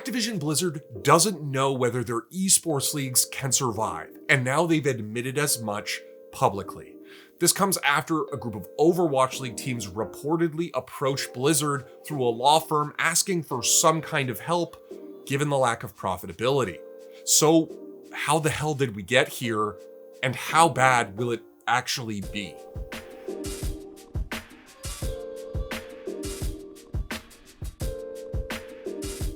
Activision Blizzard doesn't know whether their esports leagues can survive, and now they've admitted as much publicly. This comes after a group of Overwatch League teams reportedly approached Blizzard through a law firm asking for some kind of help, given the lack of profitability. So, how the hell did we get here, and how bad will it actually be?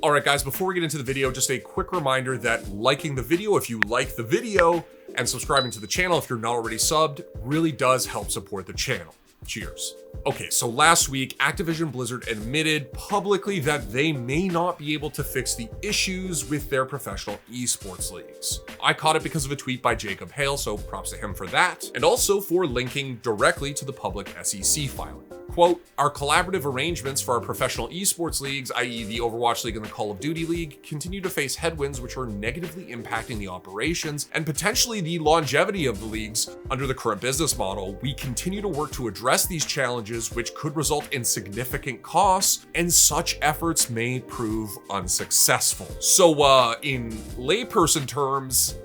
Alright guys, before we get into the video, just a quick reminder that liking the video if you like the video, and subscribing to the channel if you're not already subbed, really does help support the channel. Cheers. Okay, so last week, Activision Blizzard admitted publicly that they may not be able to fix the issues with their professional esports leagues. I caught it because of a tweet by Jacob Hale, so props to him for that, and also for linking directly to the public SEC filing. Quote, our collaborative arrangements for our professional esports leagues, i.e. the Overwatch League and the Call of Duty League, continue to face headwinds which are negatively impacting the operations and potentially the longevity of the leagues. Under the current business model, we continue to work to address these challenges which could result in significant costs, and such efforts may prove unsuccessful. So in layperson terms,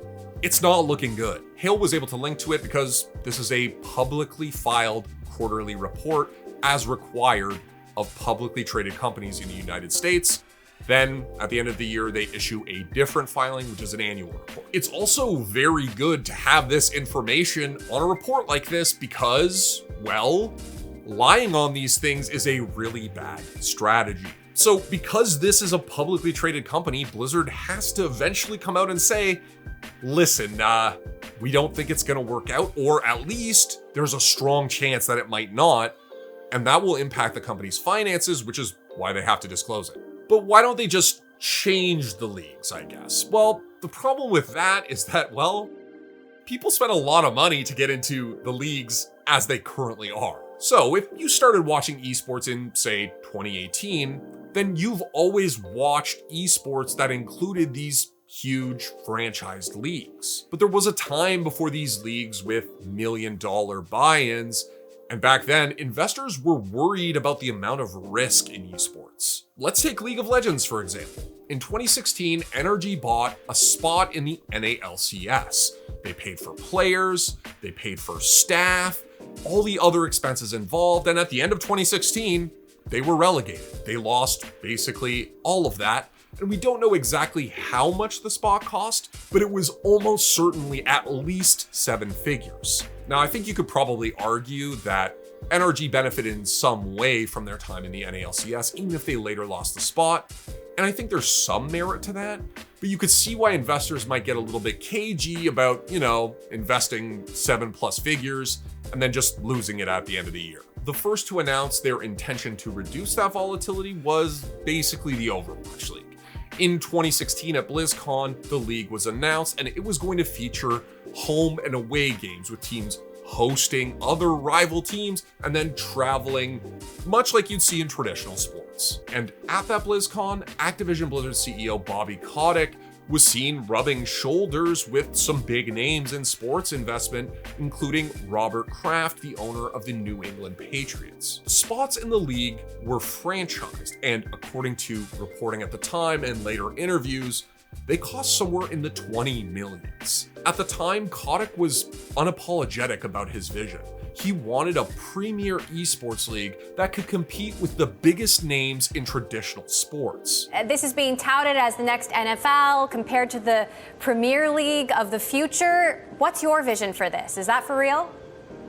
it's not looking good. Hale was able to link to it because this is a publicly filed quarterly report as required of publicly traded companies in the United States. Then at the end of the year, they issue a different filing, which is an annual report. It's also very good to have this information on a report like this because, well, lying on these things is a really bad strategy. So because this is a publicly traded company, Blizzard has to eventually come out and say, listen, we don't think it's gonna work out, or at least there's a strong chance that it might not, and that will impact the company's finances, which is why they have to disclose it. But why don't they just change the leagues, I guess? Well, the problem with that is that, well, people spend a lot of money to get into the leagues as they currently are. So if you started watching esports in, say, 2018, then you've always watched esports that included these huge franchised leagues. But there was a time before these leagues with $1 million buy-ins, and back then, investors were worried about the amount of risk in esports. Let's take League of Legends, for example. In 2016, NRG bought a spot in the NALCS. They paid for players, they paid for staff, all the other expenses involved, and at the end of 2016, they were relegated. They lost basically all of that, and we don't know exactly how much the spot cost, but it was almost certainly at least 7 figures. Now, I think you could probably argue that NRG benefited in some way from their time in the NALCS, even if they later lost the spot. And I think there's some merit to that, but you could see why investors might get a little bit cagey about, investing 7+ figures and then just losing it at the end of the year. The first to announce their intention to reduce that volatility was basically the Overwatch League. In 2016 at BlizzCon, the league was announced and it was going to feature home and away games with teams hosting other rival teams and then traveling, much like you'd see in traditional sports. And at that BlizzCon, Activision Blizzard CEO Bobby Kotick was seen rubbing shoulders with some big names in sports investment, including Robert Kraft, the owner of the New England Patriots. The spots in the league were franchised, and according to reporting at the time and later interviews, they cost somewhere in the 20 millions. At the time, Kotick was unapologetic about his vision. He wanted a premier esports league that could compete with the biggest names in traditional sports. This is being touted as the next NFL compared to the Premier League of the future. What's your vision for this? Is that for real?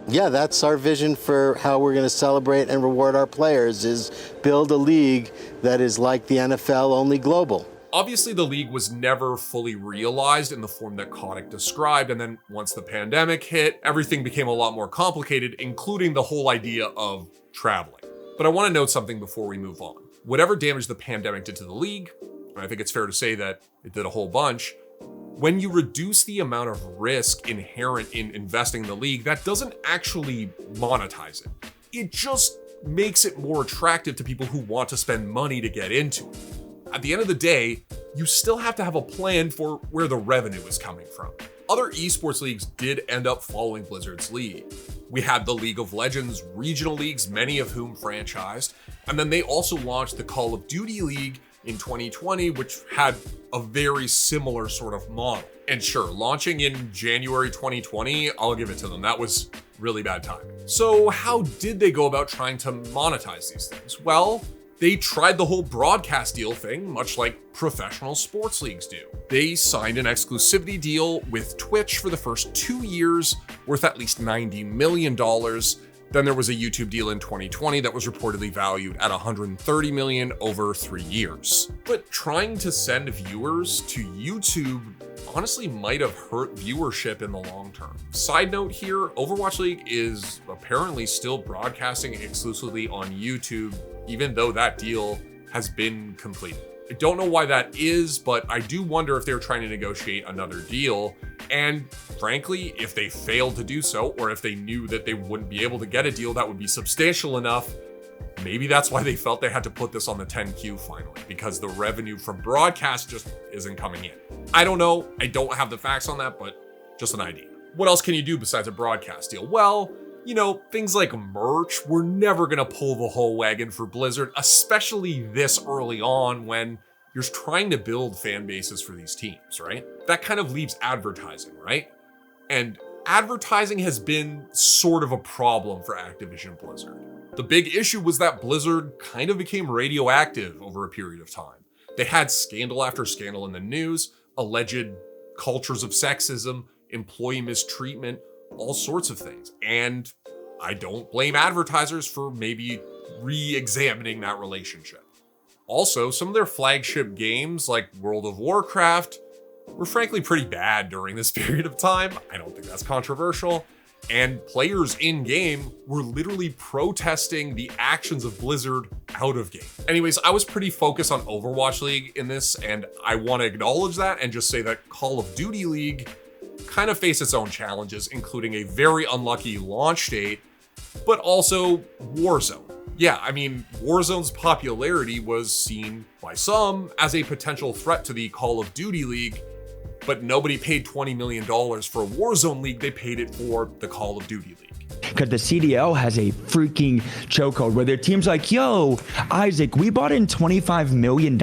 Yeah, that's our vision for how we're going to celebrate and reward our players, is build a league that is like the NFL, only global. Obviously, the league was never fully realized in the form that Kotick described, and then once the pandemic hit, everything became a lot more complicated, including the whole idea of traveling. But I want to note something before we move on. Whatever damage the pandemic did to the league, and I think it's fair to say that it did a whole bunch, when you reduce the amount of risk inherent in investing in the league, that doesn't actually monetize it. It just makes it more attractive to people who want to spend money to get into it. At the end of the day, you still have to have a plan for where the revenue is coming from. Other esports leagues did end up following Blizzard's lead. We had the League of Legends regional leagues, many of whom franchised, and then they also launched the Call of Duty League in 2020, which had a very similar sort of model. And sure, launching in January 2020, I'll give it to them. That was really bad timing. So how did they go about trying to monetize these things? Well, they tried the whole broadcast deal thing, much like professional sports leagues do. They signed an exclusivity deal with Twitch for the first 2 years, worth at least $90 million. Then there was a YouTube deal in 2020 that was reportedly valued at $130 million over 3 years. But trying to send viewers to YouTube honestly might have hurt viewership in the long term. Side note here, Overwatch League is apparently still broadcasting exclusively on YouTube, even though that deal has been completed. I don't know why that is, but I do wonder if they're trying to negotiate another deal. And frankly, if they failed to do so, or if they knew that they wouldn't be able to get a deal that would be substantial enough, maybe that's why they felt they had to put this on the 10Q finally, because the revenue from broadcast just isn't coming in. I don't know. I don't have the facts on that, but just an idea. What else can you do besides a broadcast deal? Well, you know, things like merch, we're never gonna pull the whole wagon for Blizzard, especially this early on when you're trying to build fan bases for these teams, right? That kind of leaves advertising, right? And advertising has been sort of a problem for Activision Blizzard. The big issue was that Blizzard kind of became radioactive over a period of time. They had scandal after scandal in the news, alleged cultures of sexism, employee mistreatment, all sorts of things. And I don't blame advertisers for maybe re-examining that relationship. Also, some of their flagship games like World of Warcraft were frankly pretty bad during this period of time. I don't think that's controversial. And players in-game were literally protesting the actions of Blizzard out of game. Anyways, I was pretty focused on Overwatch League in this, and I want to acknowledge that and just say that Call of Duty League kind of faced its own challenges, including a very unlucky launch date, but also Warzone. Yeah, I mean, Warzone's popularity was seen by some as a potential threat to the Call of Duty League, but nobody paid $20 million for a Warzone League, they paid it for the Call of Duty League. Because the CDL has a freaking chokehold where their team's like, yo, Isaac, we bought in $25 million.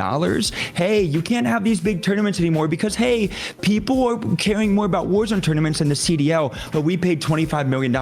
Hey, you can't have these big tournaments anymore because, hey, people are caring more about Warzone tournaments than the CDL, but we paid $25 million.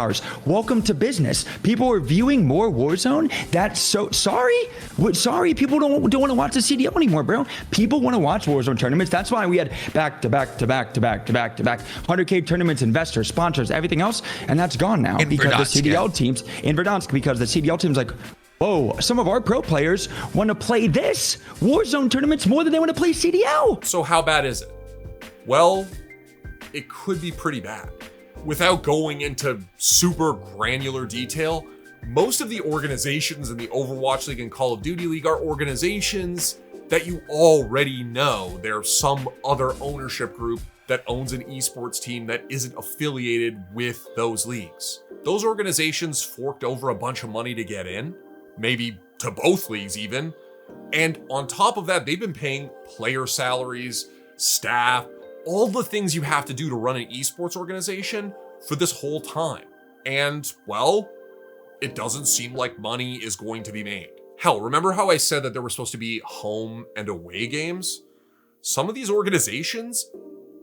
Welcome to business. People are viewing more Warzone? That's so, sorry? Sorry, people don't want to watch the CDL anymore, bro. People want to watch Warzone tournaments. That's why we had back-to-back 100K tournaments, investors, sponsors, everything else, and that's gone now. Because the CDL teams in Verdansk, because the CDL team's like, whoa, some of our pro players want to play this Warzone tournaments more than they want to play CDL. So how bad is it? Well, it could be pretty bad. Without going into super granular detail, most of the organizations in the Overwatch League and Call of Duty League are organizations that you already know. There's some other ownership group that owns an esports team that isn't affiliated with those leagues. Those organizations forked over a bunch of money to get in, maybe to both leagues even. And on top of that, they've been paying player salaries, staff, all the things you have to do to run an esports organization for this whole time. And, well, it doesn't seem like money is going to be made. Hell, remember how I said that there were supposed to be home and away games? Some of these organizations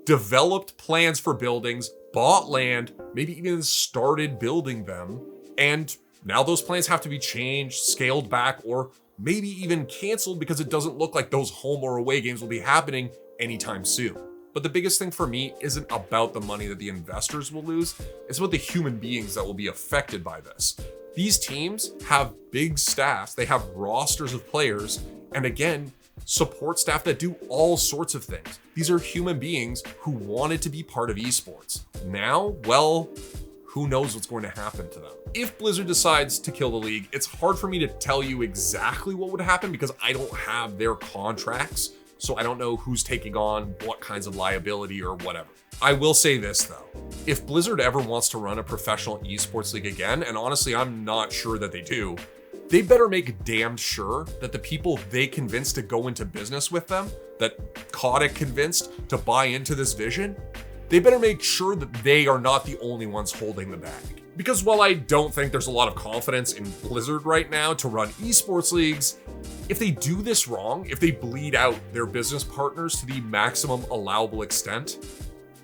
developed plans for buildings, bought land, maybe even started building them, and now those plans have to be changed, scaled back, or maybe even canceled because it doesn't look like those home or away games will be happening anytime soon. But the biggest thing for me isn't about the money that the investors will lose, it's about the human beings that will be affected by this. These teams have big staffs, they have rosters of players, and again, support staff that do all sorts of things. These are human beings who wanted to be part of esports. Now, well, who knows what's going to happen to them. If Blizzard decides to kill the league, it's hard for me to tell you exactly what would happen because I don't have their contracts, so I don't know who's taking on what kinds of liability or whatever. I will say this though, if Blizzard ever wants to run a professional esports league again, and honestly, I'm not sure that they do, they better make damn sure that the people they convinced to go into business with them, that Kotick convinced to buy into this vision, they better make sure that they are not the only ones holding the bag. Because while I don't think there's a lot of confidence in Blizzard right now to run esports leagues, if they do this wrong, if they bleed out their business partners to the maximum allowable extent,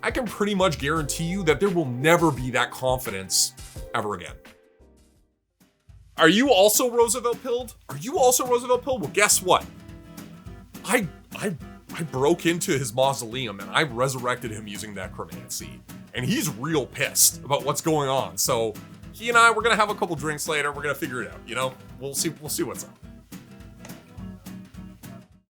I can pretty much guarantee you that there will never be that confidence ever again. Are you also Roosevelt pilled? Well, guess what? I broke into his mausoleum and I resurrected him using necromancy. And he's real pissed about what's going on. So he and I, we're gonna have a couple drinks later. We're gonna figure it out, you know? We'll see what's up.